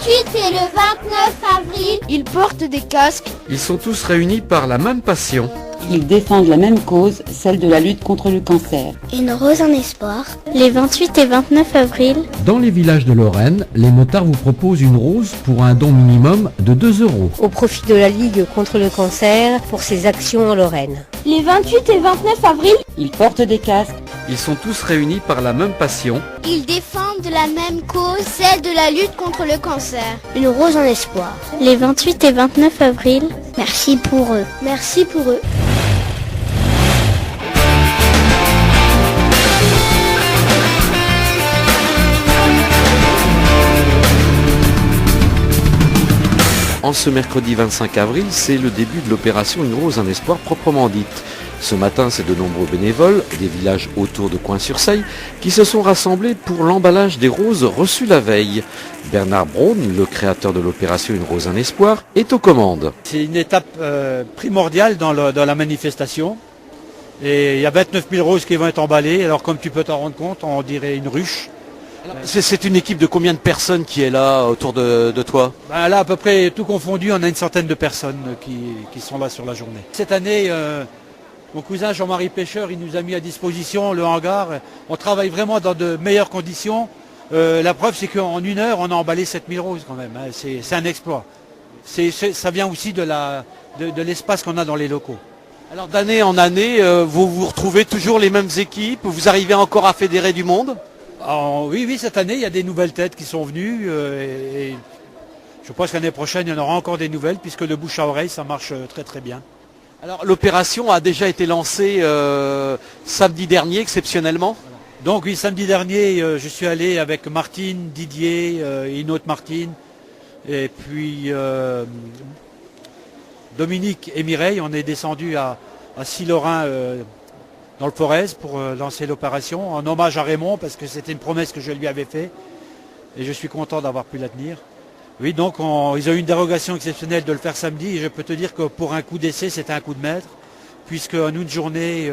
28 et le 29 avril. Ils portent des casques. Ils sont tous réunis par la même passion. Ils défendent la même cause, celle de la lutte contre le cancer. Une rose, un espoir. Les 28 et 29 avril. Dans les villages de Lorraine, les motards vous proposent une rose pour un don minimum de 2 €. Au profit de la Ligue contre le cancer pour ses actions en Lorraine. Les 28 et 29 avril. Ils portent des casques. Ils sont tous réunis par la même passion. Ils défendent la même cause, celle de la lutte contre le cancer. Une rose, un espoir. Les 28 et 29 avril. Merci pour eux. Merci pour eux. En ce mercredi 25 avril, c'est le début de l'opération Une rose, un espoir proprement dite. Ce matin, c'est de nombreux bénévoles des villages autour de Coin-sur-Seille qui se sont rassemblés pour l'emballage des roses reçues la veille. Bernard Braun, le créateur de l'opération Une rose, un espoir, est aux commandes. C'est une étape primordiale dans la manifestation. Et il y a 29 000 roses qui vont être emballées. Alors comme tu peux t'en rendre compte, on dirait une ruche. C'est une équipe de combien de personnes qui est là autour de toi? Là, à peu près tout confondu, on a une centaine de personnes qui sont là sur la journée. Cette année, mon cousin Jean-Marie Pêcheur, il nous a mis à disposition le hangar. On travaille vraiment dans de meilleures conditions. La preuve, c'est qu'en 1 heure, on a emballé 7000 roses quand même. Hein. C'est un exploit. Ça vient aussi de l'espace qu'on a dans les locaux. Alors d'année en année, vous retrouvez toujours les mêmes équipes? Vous arrivez encore à fédérer du monde? Oui, cette année, il y a des nouvelles têtes qui sont venues. Et je pense qu'année prochaine, il y en aura encore des nouvelles, puisque le bouche à oreille, ça marche très très bien. Alors l'opération a déjà été lancée samedi dernier, exceptionnellement. Donc oui, samedi dernier, je suis allé avec Martine, Didier, et une autre Martine, et puis Dominique et Mireille. On est descendu à Silorin dans le Forez pour lancer l'opération, en hommage à Raymond, parce que c'était une promesse que je lui avais faite, et je suis content d'avoir pu la tenir. Oui, donc ils ont eu une dérogation exceptionnelle de le faire samedi, et je peux te dire que pour un coup d'essai, c'était un coup de maître, puisque en une journée,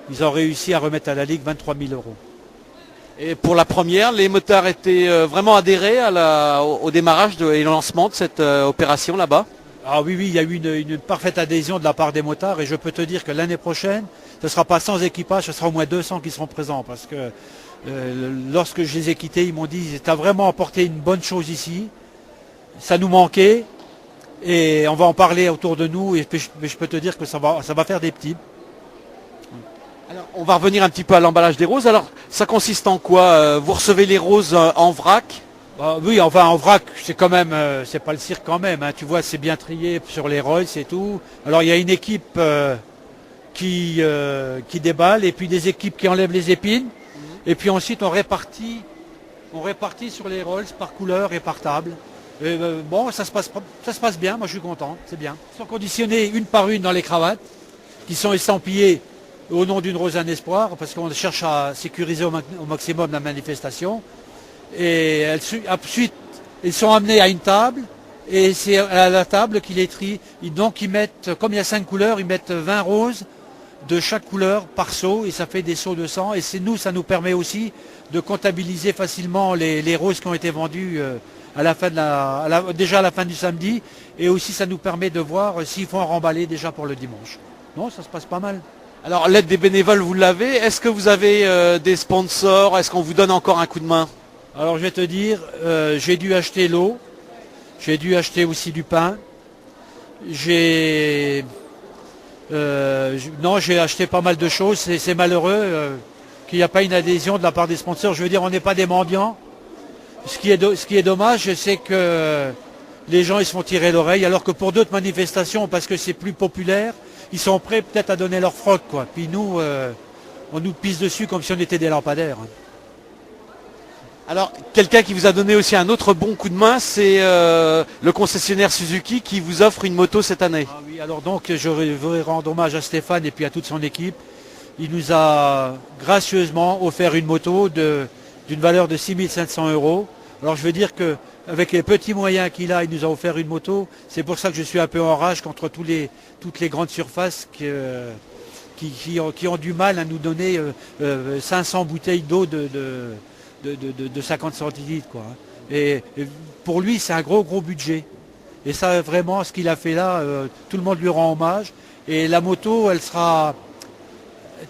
ils ont réussi à remettre à la Ligue 23 000 €. Et pour la première, les motards étaient vraiment adhérés au démarrage et au lancement de cette opération là-bas? Ah oui, il y a eu une parfaite adhésion de la part des motards, et je peux te dire que l'année prochaine, ce ne sera pas sans équipage, ce sera au moins 200 qui seront présents, parce que lorsque je les ai quittés, ils m'ont dit « tu as vraiment apporté une bonne chose ici, ça nous manquait, et on va en parler autour de nous, et je peux te dire que ça va faire des petits. » Alors, on va revenir un petit peu à l'emballage des roses. Alors, ça consiste en quoi? Vous recevez les roses en vrac? Oui, enfin en vrac, c'est quand même, c'est pas le cirque quand même. Hein. Tu vois, c'est bien trié sur les Rolls et tout. Alors il y a une équipe qui déballe, et puis des équipes qui enlèvent les épines. Et puis ensuite on répartit sur les Rolls par couleur et par table. Et, ça se passe bien. Moi je suis content, c'est bien. Ils sont conditionnés une par une dans les cravates, qui sont estampillées au nom d'une rose, un espoir, parce qu'on cherche à sécuriser au maximum la manifestation. Et ensuite, ils sont amenés à une table, et c'est à la table qu'ils les trient. Donc ils mettent, comme il y a 5 couleurs, ils mettent 20 roses de chaque couleur par seau, et ça fait des seaux de sang. Et ça nous permet aussi de comptabiliser facilement les roses qui ont été vendues déjà à la fin du samedi. Et aussi ça nous permet de voir s'il faut en remballer déjà pour le dimanche. Non, ça se passe pas mal. Alors l'aide des bénévoles, vous l'avez. Est-ce que vous avez des sponsors? Est-ce qu'on vous donne encore un coup de main? Alors je vais te dire, j'ai dû acheter l'eau, j'ai dû acheter aussi du pain, j'ai acheté pas mal de choses. C'est malheureux qu'il n'y a pas une adhésion de la part des sponsors. Je veux dire, on n'est pas des mendiants. Ce qui est dommage, c'est que les gens ils se font tirer l'oreille, alors que pour d'autres manifestations, parce que c'est plus populaire, ils sont prêts peut-être à donner leur froc, quoi. Puis nous, on nous pisse dessus comme si on était des lampadaires. Alors, quelqu'un qui vous a donné aussi un autre bon coup de main, c'est le concessionnaire Suzuki qui vous offre une moto cette année. Ah oui, alors donc je voudrais rendre hommage à Stéphane et puis à toute son équipe. Il nous a gracieusement offert une moto d'une valeur de 6 500 €. Alors je veux dire qu'avec les petits moyens qu'il a, il nous a offert une moto. C'est pour ça que je suis un peu en rage contre toutes les grandes surfaces qui ont du mal à nous donner 500 bouteilles d'eau de 50 centilitres, quoi. Et pour lui, c'est un gros budget. Et ça, vraiment, ce qu'il a fait là, tout le monde lui rend hommage. Et la moto, elle sera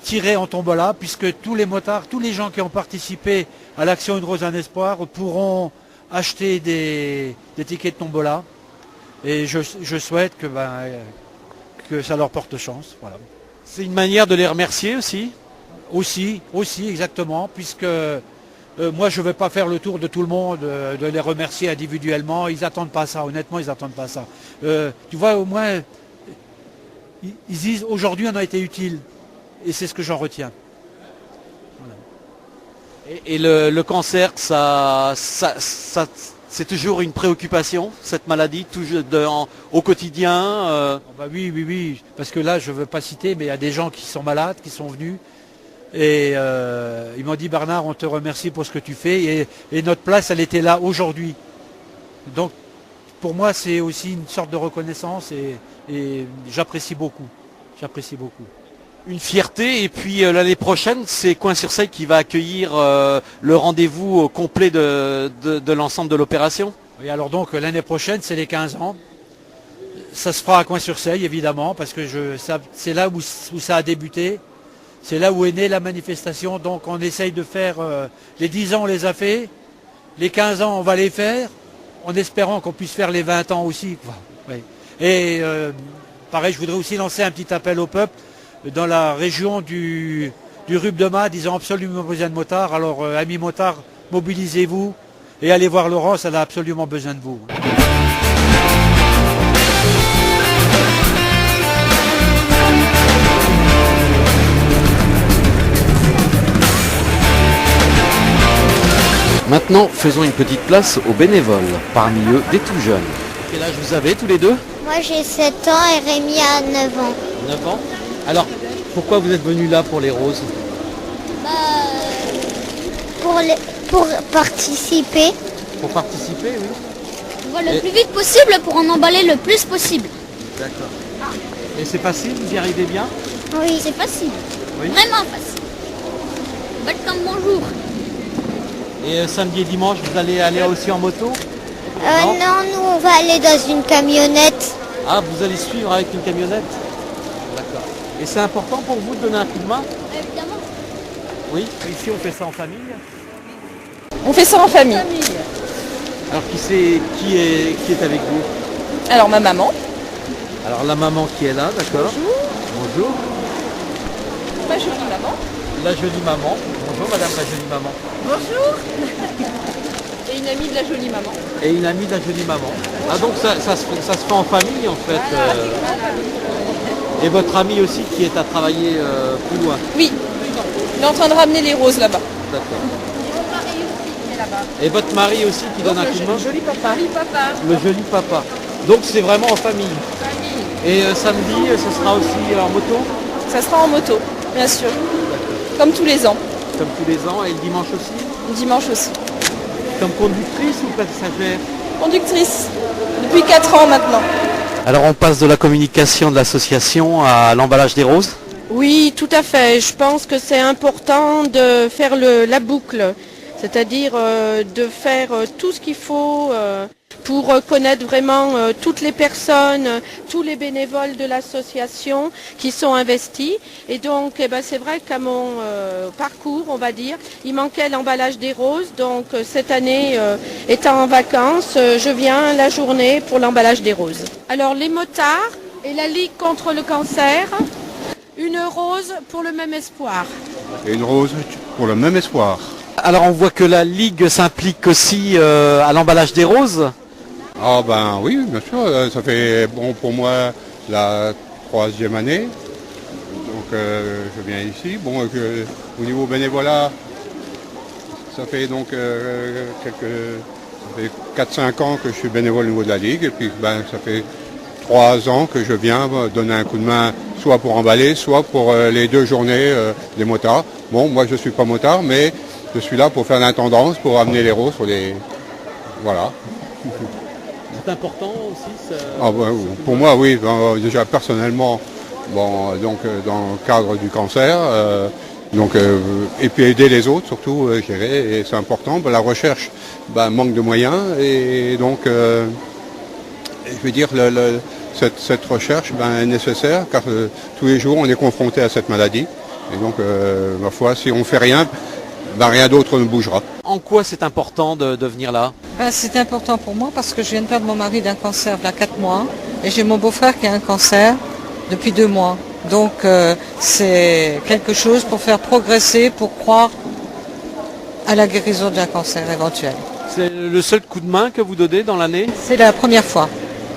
tirée en tombola, puisque tous les motards, tous les gens qui ont participé à l'action Une Rose, un Espoir pourront acheter des tickets de tombola. Et je souhaite que ça leur porte chance. Voilà. C'est une manière de les remercier aussi. Aussi, exactement, puisque moi je ne vais pas faire le tour de tout le monde, de les remercier individuellement, ils n'attendent pas ça, honnêtement ils n'attendent pas ça. Tu vois, au moins, ils disent aujourd'hui on a été utile, et c'est ce que j'en retiens. Voilà. Et le cancer, c'est toujours une préoccupation, cette maladie, au quotidien Oui, parce que là je ne veux pas citer, mais il y a des gens qui sont malades, qui sont venus. Et ils m'ont dit Bernard, on te remercie pour ce que tu fais et notre place elle était là aujourd'hui. Donc pour moi c'est aussi une sorte de reconnaissance et j'apprécie beaucoup. Une fierté, et puis l'année prochaine c'est Coin-sur-Seille qui va accueillir le rendez-vous complet de l'ensemble de l'opération. Et alors donc l'année prochaine c'est les 15 ans. Ça se fera à Coin-sur-Seille évidemment parce que c'est là où ça a débuté. C'est là où est née la manifestation, donc on essaye de faire, les 10 ans on les a fait, les 15 ans on va les faire, en espérant qu'on puisse faire les 20 ans aussi. Ouais. Et pareil, je voudrais aussi lancer un petit appel au peuple dans la région du Rub-de-Ma, disant absolument besoin de motards. Alors amis motards, mobilisez-vous et allez voir Laurence, elle a absolument besoin de vous. Maintenant, faisons une petite place aux bénévoles, parmi eux des tout jeunes. Quel âge vous avez tous les deux? Moi j'ai 7 ans et Rémi a 9 ans. 9 ans. Alors, pourquoi vous êtes venus là pour les roses? Pour participer. Pour participer, oui. On va le plus vite possible pour en emballer le plus possible. D'accord. Et c'est facile, vous y arrivez bien? Oui, c'est facile. Oui. Vraiment facile. Welcome, bonjour. Et samedi et dimanche, vous allez aller aussi en moto? Non, nous on va aller dans une camionnette. Ah, vous allez suivre avec une camionnette? D'accord. Et c'est important pour vous de donner un coup de main? Évidemment. Oui. Ici, on fait ça en famille? On fait ça en famille. Alors, qui est avec vous? Alors, ma maman. Alors, la maman qui est là, d'accord. Bonjour. Ma jolie maman. La jolie maman. Bonjour, madame la jolie maman. Bonjour. Et une amie de la jolie maman. Et une amie de la jolie maman. Ah, donc ça se fait en famille, en fait. Voilà, Et votre amie aussi qui est à travailler plus loin? Oui. Il est en train de ramener les roses là-bas. D'accord. Et votre mari aussi qui donne un coup de main? Le joli papa. Le joli papa. Donc c'est vraiment en famille. Et samedi, ce sera aussi en moto? Ça sera en moto, bien sûr. Comme tous les ans. Comme tous les ans. Et le dimanche aussi? Le dimanche aussi. Comme conductrice ou passagère? Conductrice. Depuis 4 ans maintenant. Alors on passe de la communication de l'association à l'emballage des roses? Oui, tout à fait. Je pense que c'est important de faire la boucle. C'est-à-dire de faire tout ce qu'il faut pour connaître vraiment toutes les personnes, tous les bénévoles de l'association qui sont investis. Et donc c'est vrai qu'à mon parcours, on va dire, il manquait l'emballage des roses. Donc cette année, étant en vacances, je viens la journée pour l'emballage des roses. Alors les motards et la Ligue contre le cancer, une rose pour le même espoir. Et une rose pour le même espoir. Alors on voit que la Ligue s'implique aussi à l'emballage des roses? Ah ben oui, bien sûr, ça fait pour moi la 3e année. Donc je viens ici. Bon, au niveau bénévolat, ça fait donc 4-5 ans que je suis bénévole au niveau de la Ligue. Et puis ça fait 3 ans que je viens donner un coup de main, soit pour emballer, soit pour les 2 journées des motards. Bon, moi je ne suis pas motard, mais je suis là pour faire l'intendance, pour amener les roses sur les... Voilà. C'est important aussi ça... Pour moi, oui. Déjà personnellement, donc dans le cadre du cancer, Donc, et puis aider les autres surtout, je dirais, et c'est important. La recherche manque de moyens et donc je veux dire cette recherche est nécessaire car tous les jours on est confronté à cette maladie et donc ma foi si on ne fait rien, rien d'autre ne bougera. En quoi c'est important de venir là? C'est important pour moi parce que je viens de perdre mon mari d'un cancer il y a 4 mois et j'ai mon beau-frère qui a un cancer depuis 2 mois. Donc c'est quelque chose pour faire progresser, pour croire à la guérison d'un cancer éventuel. C'est le seul coup de main que vous donnez dans l'année? C'est la première fois,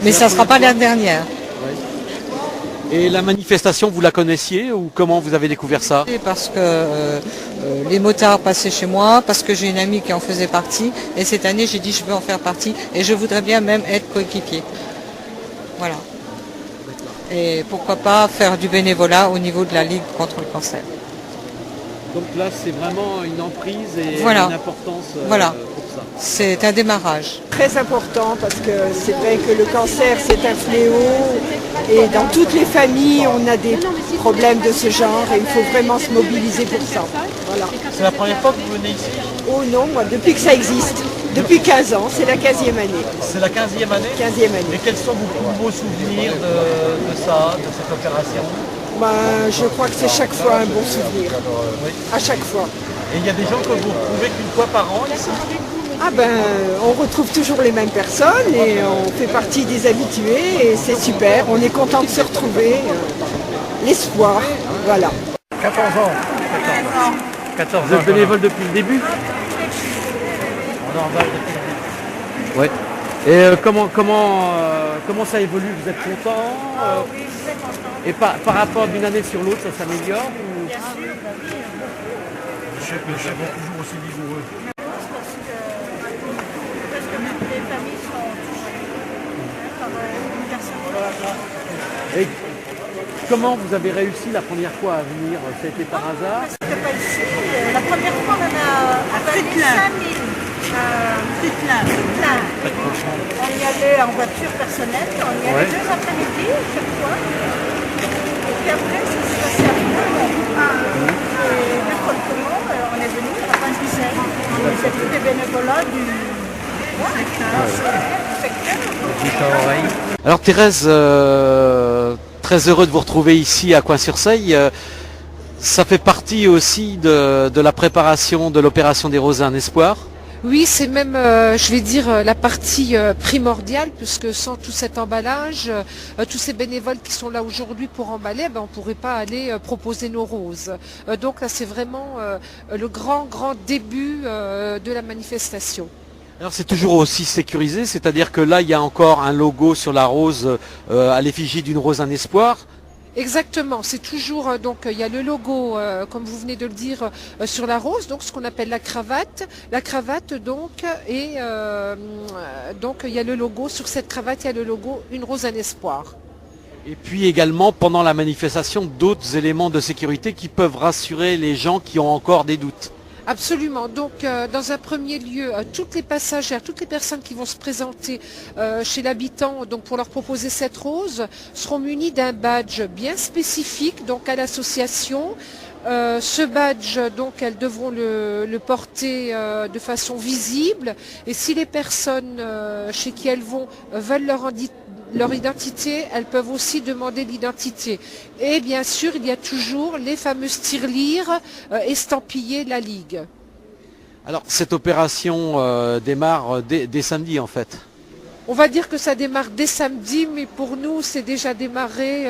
mais ça ne sera pas la dernière. Et la manifestation, vous la connaissiez ou comment vous avez découvert ça? Parce que les motards passaient chez moi, parce que j'ai une amie qui en faisait partie, et cette année j'ai dit je veux en faire partie, et je voudrais bien même être coéquipier. Voilà. Et pourquoi pas faire du bénévolat au niveau de la Ligue contre le cancer. Donc là c'est vraiment une emprise et voilà. Une importance pour ça. C'est un démarrage. Très important parce que c'est vrai que le cancer c'est un fléau et dans toutes les familles on a des problèmes de ce genre et il faut vraiment se mobiliser pour ça. Voilà. C'est la première fois que vous venez ici? Oh non, moi depuis que ça existe, depuis 15 ans, c'est la 15e année. C'est la 15e année? 15e année. Et quels sont vos souvenirs de ça, de cette opération? Je crois que c'est chaque fois un bon souvenir, à chaque fois. Et il y a des gens que vous retrouvez qu'une fois par an ici? On retrouve toujours les mêmes personnes et on fait partie des habitués et c'est super, on est content de se retrouver, l'espoir, voilà. 14 ans. 14 ans. Vous êtes bénévole depuis le début? On en va depuis le début. Ouais. Et comment ça évolue? Vous êtes content? Oui, très content. Et par rapport d'une année sur l'autre, ça s'améliore ou... Bien sûr. Le chef est toujours aussi vigoureux. Parce que même les familles sont touchées par l'université. Et comment vous avez réussi la première fois à venir? Ça a été par hasard? C'était pas ici. La première fois, on a avalé 5000. Plein. On y allait en voiture personnelle, on y allait 2 après-midi chaque fois. Et puis après, ça s'est passé à et n'importe comment, on est venu à la fin du sel. C'est tous des bénévolats du secteur. Alors Thérèse, très heureux de vous retrouver ici à Coin-sur-Seille. Ça fait partie aussi de la préparation de l'opération des Roses un espoir? Oui, c'est même, je vais dire, la partie primordiale, puisque sans tout cet emballage, tous ces bénévoles qui sont là aujourd'hui pour emballer, on ne pourrait pas aller proposer nos roses. Donc là, c'est vraiment le grand début de la manifestation. Alors c'est toujours aussi sécurisé, c'est-à-dire que là, il y a encore un logo sur la rose à l'effigie d'une rose un espoir. Exactement, c'est toujours, donc il y a le logo, comme vous venez de le dire, sur la rose, donc ce qu'on appelle la cravate. La cravate donc, et donc il y a le logo, sur cette cravate il y a le logo Une rose un espoir. Et puis également pendant la manifestation d'autres éléments de sécurité qui peuvent rassurer les gens qui ont encore des doutes. Absolument. Donc, dans un premier lieu, toutes les passagères, toutes les personnes qui vont se présenter chez l'habitant, donc pour leur proposer cette rose, seront munies d'un badge bien spécifique, donc à l'association. Ce badge, donc, elles devront le porter de façon visible. Et si les personnes chez qui elles vont veulent leur identité, elles peuvent aussi demander l'identité. Et bien sûr, il y a toujours les fameuses tirelires estampillées la Ligue. Alors, cette opération démarre dès samedi en fait. On va dire que ça démarre dès samedi, mais pour nous, c'est déjà démarré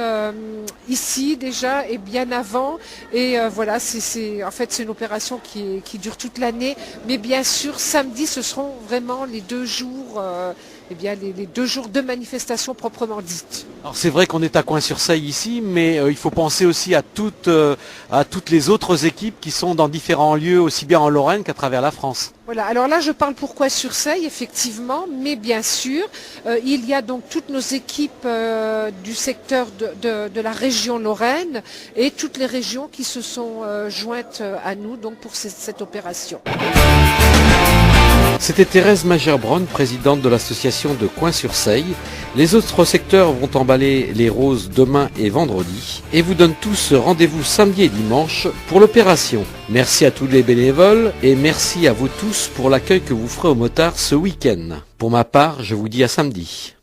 ici déjà et bien avant. Et voilà, en fait, c'est une opération qui dure toute l'année. Mais bien sûr, samedi, ce seront vraiment les 2 jours... les 2 jours de manifestation proprement dite. Alors c'est vrai qu'on est à Coin-sur-Seille ici, mais il faut penser aussi à toutes les autres équipes qui sont dans différents lieux, aussi bien en Lorraine qu'à travers la France. Voilà, alors là je parle pour Coin-sur-Seille, effectivement, mais bien sûr, il y a donc toutes nos équipes du secteur de la région Lorraine et toutes les régions qui se sont jointes à nous donc pour cette opération. C'était Thérèse Magerbronn, présidente de l'association de Coin-sur-Seille. Les autres secteurs vont emballer les roses demain et vendredi et vous donnent tous rendez-vous samedi et dimanche pour l'opération. Merci à tous les bénévoles et merci à vous tous pour l'accueil que vous ferez aux motards ce week-end. Pour ma part, je vous dis à samedi.